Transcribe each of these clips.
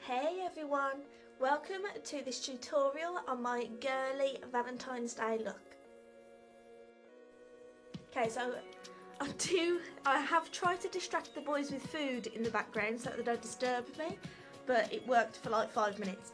Hey everyone, welcome to this tutorial on my girly Valentine's Day look. Okay, so I have tried to distract the boys with food in the background so that they don't disturb me, but it worked for like 5 minutes.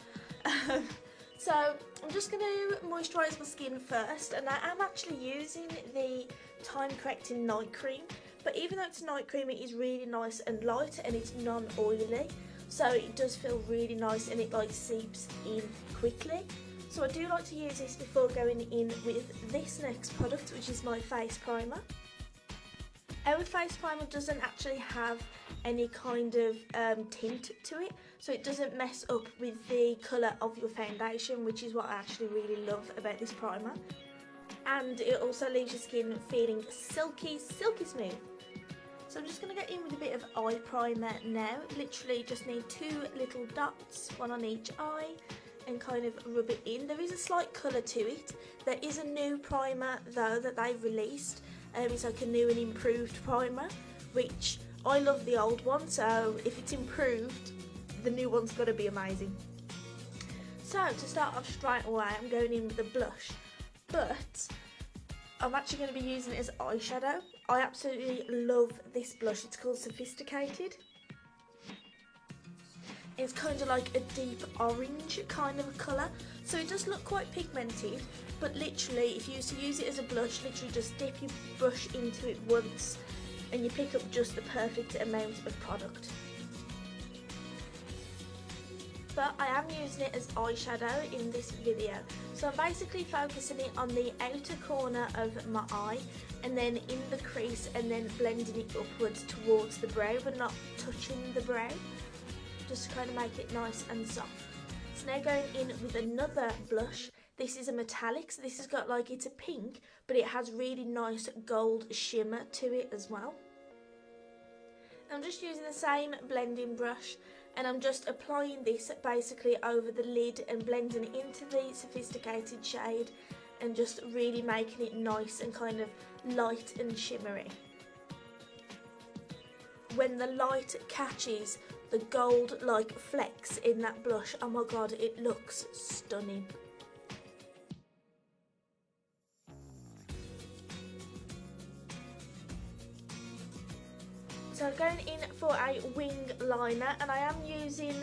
So I'm just going to moisturise my skin first, and I am actually using the time correcting night cream, but even though it's a night cream, it is really nice and light and it's non-oily, so it does feel really nice and it like seeps in quickly. So I do like to use this before going in with this next product, which is my face primer. Our face primer doesn't actually have any kind of tint to it, so it doesn't mess up with the colour of your foundation, which is what I actually really love about this primer. And it also leaves your skin feeling silky, silky smooth. So I'm just going to get in with a bit of eye primer now. Literally just need 2 little dots, one on each eye, and kind of rub it in. There is a slight colour to it. There is a new primer though that they've released. It's like a new and improved primer, which I love the old one, so if it's improved, the new one's got to be amazing. So to start off straight away, I'm going in with a blush, but I'm actually going to be using it as eyeshadow. I absolutely love this blush. It's called Sophisticated. It's kind of like a deep orange kind of a colour, so it does look quite pigmented, but literally if you used to use it as a blush, literally just dip your brush into it once and you pick up just the perfect amount of product. But I am using it as eyeshadow in this video, so I'm basically focusing it on the outer corner of my eye and then in the crease, and then blending it upwards towards the brow but not touching the brow, just to kind of make it nice and soft. So now going in with another blush. This is a metallic, so this has got like, it's a pink, but it has really nice gold shimmer to it as well. I'm just using the same blending brush, and I'm just applying this basically over the lid and blending it into the Sophisticated shade and just really making it nice and kind of light and shimmery. When the light catches the gold like flecks in that blush, oh my god, it looks stunning. So going in for a wing liner, and I am using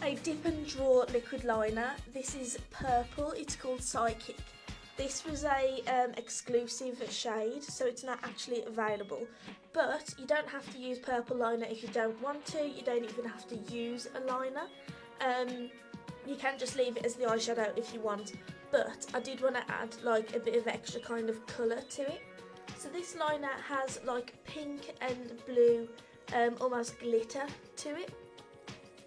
a dip and draw liquid liner. This is purple, it's called Psychic. This was a exclusive shade, so it's not actually available, but you don't have to use purple liner if you don't want to. You don't even have to use a liner. You can just leave it as the eyeshadow if you want, but I did want to add like a bit of extra kind of colour to it. So this liner has like pink and blue, almost glitter to it.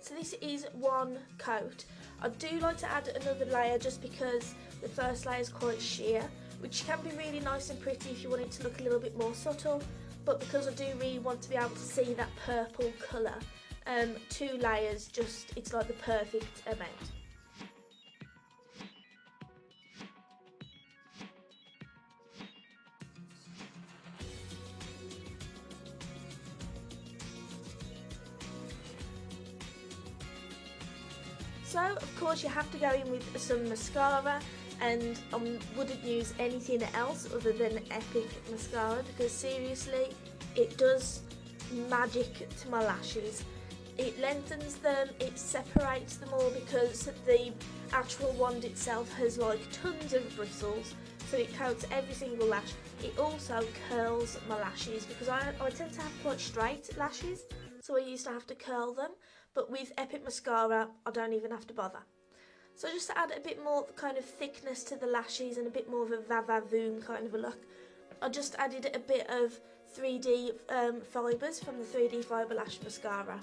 So this is one coat. I do like to add another layer just because the first layer is quite sheer, which can be really nice and pretty if you want it to look a little bit more subtle, but because I do really want to be able to see that purple colour, 2 layers, just, it's like the perfect amount. So of course you have to go in with some mascara, and I wouldn't use anything else other than Epic mascara, because seriously it does magic to my lashes. It lengthens them, it separates them all, because the actual wand itself has like tons of bristles, so it coats every single lash. It also curls my lashes, because I tend to have quite straight lashes, so I used to have to curl them, but with Epic mascara I don't even have to bother. So just to add a bit more kind of thickness to the lashes and a bit more of a va-va-voom kind of a look, I just added a bit of 3D fibres from the 3D Fibre Lash Mascara.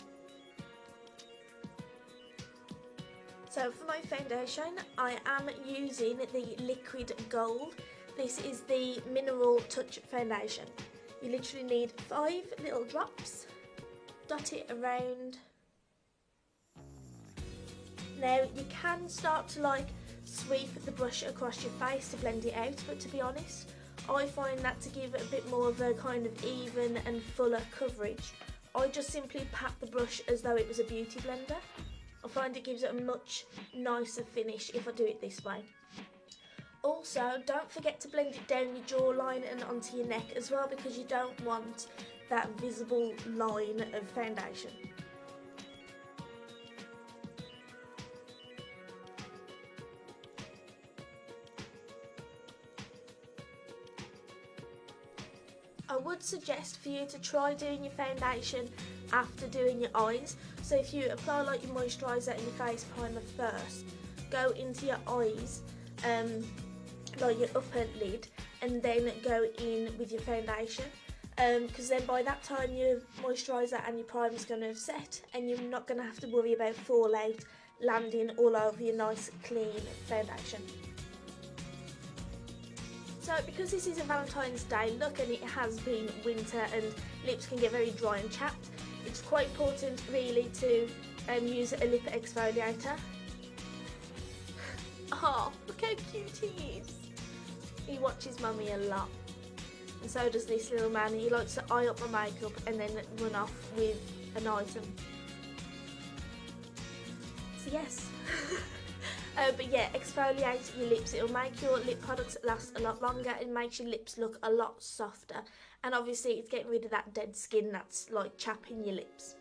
So for my foundation, I am using the Liquid Gold. This is the Mineral Touch Foundation. You literally need 5 little drops, dot it around. Now you can start to like sweep the brush across your face to blend it out, but to be honest, I find that to give it a bit more of a kind of even and fuller coverage. I just simply pat the brush as though it was a beauty blender, I find it gives it a much nicer finish if I do it this way. Also, don't forget to blend it down your jawline and onto your neck as well, because you don't want that visible line of foundation. I would suggest for you to try doing your foundation after doing your eyes. So if you apply like your moisturiser and your face primer first, go into your eyes, like your upper lid, and then go in with your foundation, because then by that time your moisturiser and your primer is going to have set, and you're not going to have to worry about fallout landing all over your nice clean foundation. So because this is a Valentine's Day look and it has been winter and lips can get very dry and chapped, it's quite important really to use a lip exfoliator. Oh, look how cute he is. He watches mummy a lot. And so does this little man. He likes to eye up my makeup and then run off with an item. So yes. But yeah, exfoliate your lips. It'll make your lip products last a lot longer and makes your lips look a lot softer. And obviously it's getting rid of that dead skin that's like chapping your lips.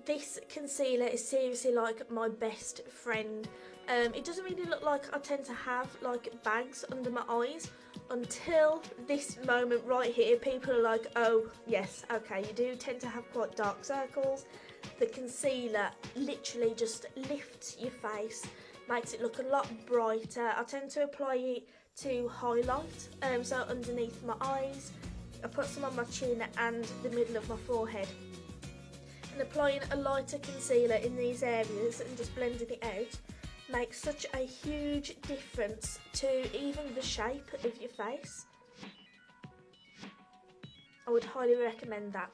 This concealer is seriously like my best friend. It doesn't really look like I tend to have like bags under my eyes until this moment right here. People are like, oh yes, okay, you do tend to have quite dark circles. The concealer literally just lifts your face, makes it look a lot brighter. I tend to apply it to highlight, so underneath my eyes. I put some on my chin and the middle of my forehead. And applying a lighter concealer in these areas and just blending it out makes such a huge difference to even the shape of your face. I would highly recommend that.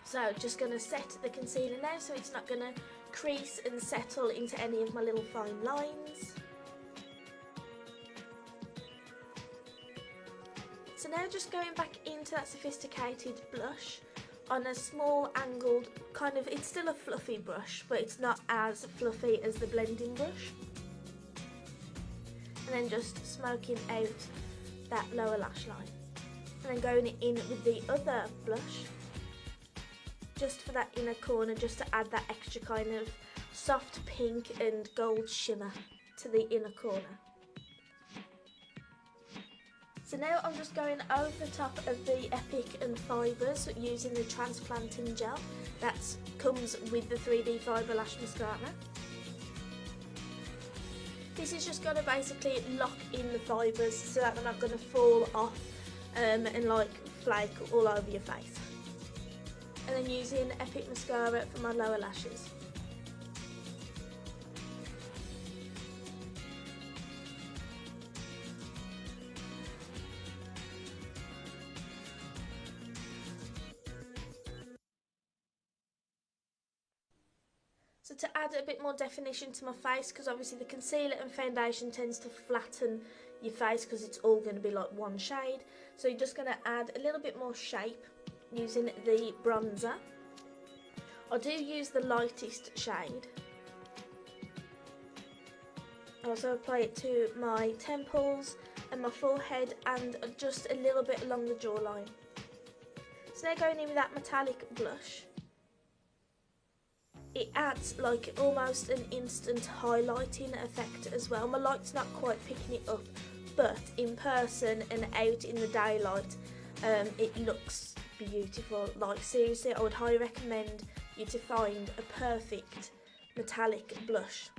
So just going to set the concealer now so it's not going to crease and settle into any of my little fine lines. So now just going back into that sophisticated blush on a small angled kind of, it's still a fluffy brush but it's not as fluffy as the blending brush. And then just smoking out that lower lash line. And then going in with the other blush just for that inner corner, just to add that extra kind of soft pink and gold shimmer to the inner corner. So now I'm just going over the top of the Epic and Fibres using the transplanting gel that comes with the 3D Fibre Lash Mascara. This is just going to basically lock in the fibres so that they're not going to fall off and like flake all over your face. And then using Epic Mascara for my lower lashes. So to add a bit more definition to my face, because obviously the concealer and foundation tends to flatten your face because it's all going to be like one shade. So you're just going to add a little bit more shape using the bronzer. I do use the lightest shade. I also apply it to my temples and my forehead and just a little bit along the jawline. So now going in with that metallic blush. It adds like almost an instant highlighting effect as well. My light's not quite picking it up, but in person and out in the daylight, it looks beautiful. Like seriously, I would highly recommend you to find a perfect metallic blush.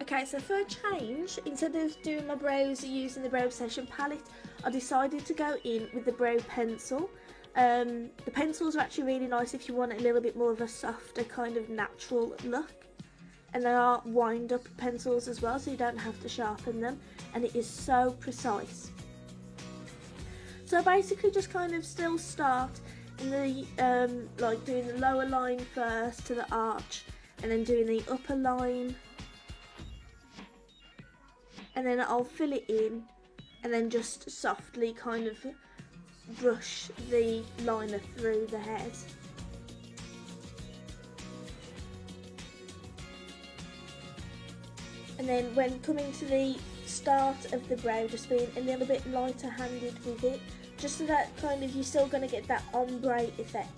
Okay, so for a change, instead of doing my brows using the Brow Obsession palette, I decided to go in with the brow pencil. The pencils are actually really nice if you want a little bit more of a softer kind of natural look. And they are wind up pencils as well, so you don't have to sharpen them, and it is so precise. So I basically just kind of still start in the, like doing the lower line first to the arch, and then doing the upper line. and then I'll fill it in and then just softly kind of brush the liner through the hairs. And then when coming to the start of the brow, just being a little bit lighter handed with it, just so that kind of you're still going to get that ombre effect.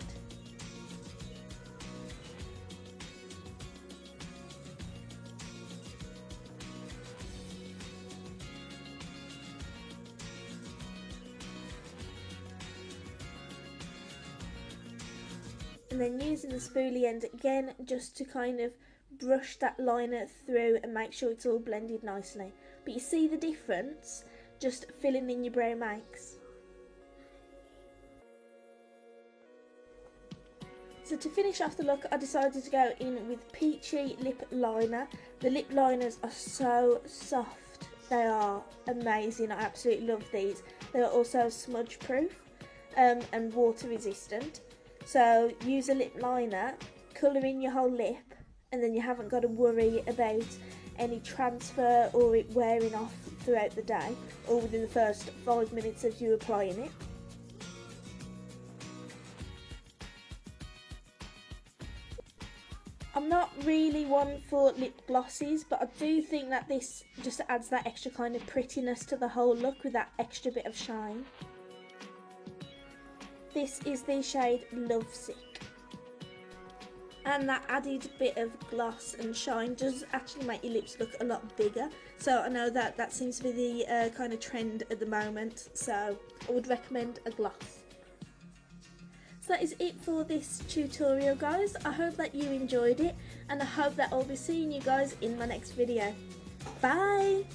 And then using the spoolie end again, just to kind of brush that liner through and make sure it's all blended nicely. But you see the difference just filling in your brow makes. So to finish off the look, I decided to go in with Peachy lip liner. The lip liners are so soft, they are amazing. I absolutely love these. They are also smudge proof and water resistant. So use a lip liner, colour in your whole lip, and then you haven't got to worry about any transfer or it wearing off throughout the day or within the first 5 minutes of you applying it. I'm not really one for lip glosses, but I do think that this just adds that extra kind of prettiness to the whole look with that extra bit of shine. This is the shade Lovesick. And that added bit of gloss and shine does actually make your lips look a lot bigger. So I know that that seems to be the kind of trend at the moment. So I would recommend a gloss. So that is it for this tutorial, guys. I hope that you enjoyed it, and I hope that I'll be seeing you guys in my next video. Bye!